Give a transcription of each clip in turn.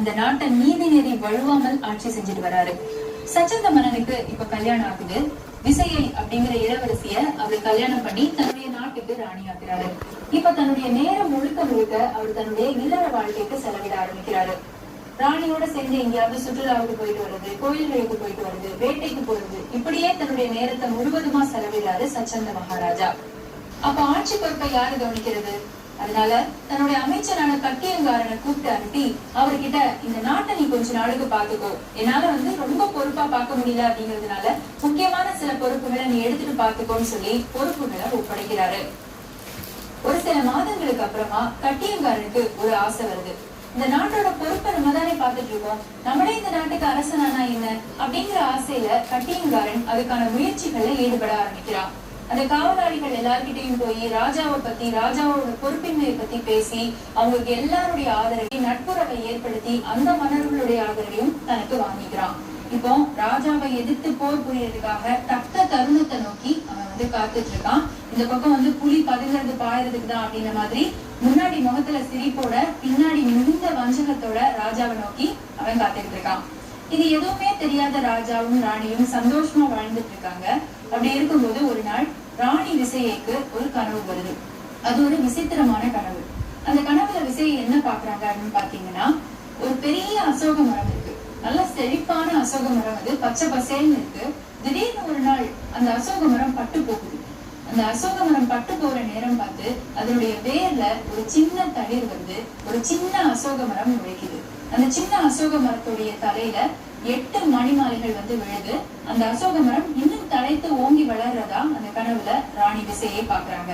அந்த நாட்டை நீதி நெறி வழுவாமல் ஆட்சி செஞ்சுட்டு வராரு. சச்சந்த மன்னனுக்கு இப்ப கல்யாணம் ஆகுது. விசையை அப்படிங்கிற இளவரசிய அவர் கல்யாணம் பண்ணி தன்னுடைய நாட்டுக்கு ராணி ஆக்குறாரு. இப்ப தன்னுடைய நேரம் முழுக்க முழுக்க அவர் தன்னுடைய இல்லற வாழ்க்கைக்கு செலவிட ஆரம்பிக்கிறாரு. ராணியோட சேர்ந்து எங்கேயாவது சுற்றுலாவுக்கு போயிட்டு வருது, கோயில்களுக்கு போயிட்டு வருது, வேட்டைக்கு போறது, இப்படியே தன்னுடைய நேரத்தை முழுவதுமா செலவிடாரு சச்சந்த மகாராஜா. அப்ப ஆட்சி பொறுப்பை யாரு கவனிக்கிறது? அதனால தன்னுடைய அமைச்சரான கட்டியங்காரனை கூப்பிட்டு அனுப்பி அவர்கிட்ட இந்த நாட்டை நீ கொஞ்ச நாளுக்கு பாத்துக்கோ, என்னால ரொம்ப பொறுப்பா பார்க்க முடியல அப்படிங்கறதுனால முக்கியமான சில பொறுப்புகளை நீ எடுத்துட்டு பாத்துக்கோன்னு சொல்லி பொறுப்புகளை ஒப்படைக்கிறாரு. ஒரு சில மாதங்களுக்கு அப்புறமா கட்டியங்காரனுக்கு ஒரு ஆசை வருது. இந்த நாட்டோட பொறுப்பை நம்ம தானே பாத்துட்டு இருக்கோம், நம்மளே இந்த நாட்டுக்கு அரசனானா என்ன அப்படிங்கிற ஆசையில கட்டியங்காரன் அதுக்கான முயற்சிகள்ல ஈடுபட ஆரம்பிக்கிறான். அந்த காவலாளிகள் எல்லார்கிட்டையும் போய் ராஜாவை பத்தி, ராஜாவோட பொறுப்பின்மையை பத்தி பேசி அவங்களுக்கு எல்லாருடைய ஆதரவை, நட்புறவை ஏற்படுத்தி அந்த மன்னர்களுடைய ஆதரவையும் தனக்கு வாங்கிக்கிறான். இப்போ ராஜாவை எதிர்த்து போர் புரியறதுக்காக தக்க தருணத்தை நோக்கி அவன் காத்துட்டு இருக்கான். இந்த பக்கம் புலி பதுங்கிறது பாயறதுக்கு தான் அப்படின்ற மாதிரி முன்னாடி முகத்துல சிரிப்போட, பின்னாடி மிகுந்த வஞ்சகத்தோட ராஜாவை நோக்கி அவன் காத்துட்டு இருக்கான். இது எதுவுமே தெரியாத ராஜாவும் ராணியும் சந்தோஷமா வாழ்ந்துட்டு இருக்காங்க. அப்படி இருக்கும்போது ஒரு நாள் ராணி விசையைக்கு ஒரு கனவு வருது. அது ஒரு விசித்திரமான கனவு. அந்த கனவுல விசையை என்ன பாக்குறாங்க அப்படின்னு பாத்தீங்கன்னா, ஒரு பெரிய அசோக மரம் இருக்கு. நல்ல செழிப்பான அசோக மரம், அது பச்சை பசேல்னு இருக்கு. திடீர்னு ஒரு நாள் அந்த அசோக மரம் பட்டு போகுது. அந்த அசோக மரம் பட்டு போற நேரம் பார்த்து அதனுடைய வேர்ல ஒரு சின்ன தளிர் வந்து ஒரு சின்ன அசோக மரம் நுழைக்குது. அந்த சின்ன அசோக மரத்துடைய தலையில 8 மணிமாலைகள் விழுது. அந்த அசோக மரம் இன்னும் தலைத்து ஓங்கி வளர்றதா அந்த கனவுல ராணி விசையை பாக்குறாங்க.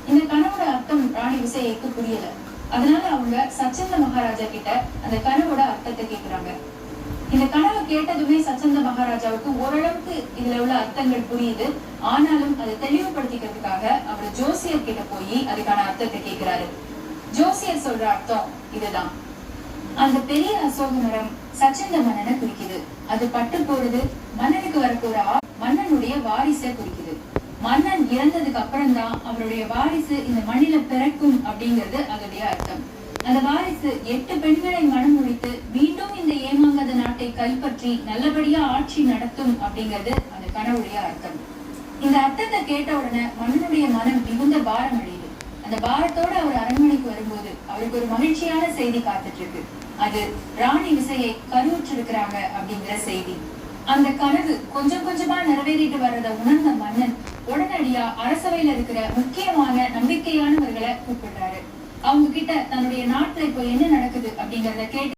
இந்த கனவோட அர்த்தம் ராணி விசையைக்கு புரியல. அதனால அவங்க சச்சந்த மகாராஜா கிட்ட அந்த கனவோட அர்த்தத்தை கேக்குறாங்க. இந்த கனவை கேட்டதுமே சச்சந்த மகாராஜாவுக்கு ஓரளவுக்கு இதுல உள்ள அர்த்தங்கள் புரியுது. ஆனாலும் அதை தெளிவுபடுத்திக்கிறதுக்காக அவர் ஜோசியர் கிட்ட போய் அதுக்கான அர்த்தத்தை கேட்கிறாரு. ஜோசியர் சொல்ற அர்த்தம் இதுதான். அந்த பெரிய அசோக மரம் சச்சந்த மன்னனை குறிக்குது. அது பட்டு போறது மன்னனுக்கு வரப்போற மன்னனுடைய வாரிசை குறிக்குது. மன்னன் இறந்ததுக்கு அப்புறம் தான் அவருடைய வாரிசு இந்த மண்ணில பிறக்கும் அப்படிங்கிறது அதோடைய அர்த்தம். அந்த வாரிசு 8 பெண்களை மனம் முடித்து மீண்டும் இந்த ஏமாங்காத நாட்டை கைப்பற்றி நல்லபடியா ஆட்சி நடத்தும் அப்படிங்கிறது அந்த கனவுடைய அர்த்தம். இந்த அர்த்தத்தை கேட்ட உடனே மன்னனுடைய மனம் மிகுந்த பாரம் அடையுது. அந்த பாரத்தோட அவர் அரண்மனைக்கு வரும்போது அவருக்கு ஒரு மகிழ்ச்சியான செய்தி காத்துட்டு இருக்கு. அது ராணி விசையை கருவுற்றிருக்கிறாங்க அப்படிங்கிற செய்தி. அந்த கனவு கொஞ்சம் கொஞ்சமா நிறைவேறிட்டு வர்றத உணர்ந்த மன்னன் உடனடியா அரசவையில இருக்கிற முக்கியமான நம்பிக்கையானவர்களை கூப்பிடுறாரு. அவங்க கிட்ட தன்னுடைய நாட்டுல இப்போ என்ன நடக்குது அப்படிங்கறத கேட்டு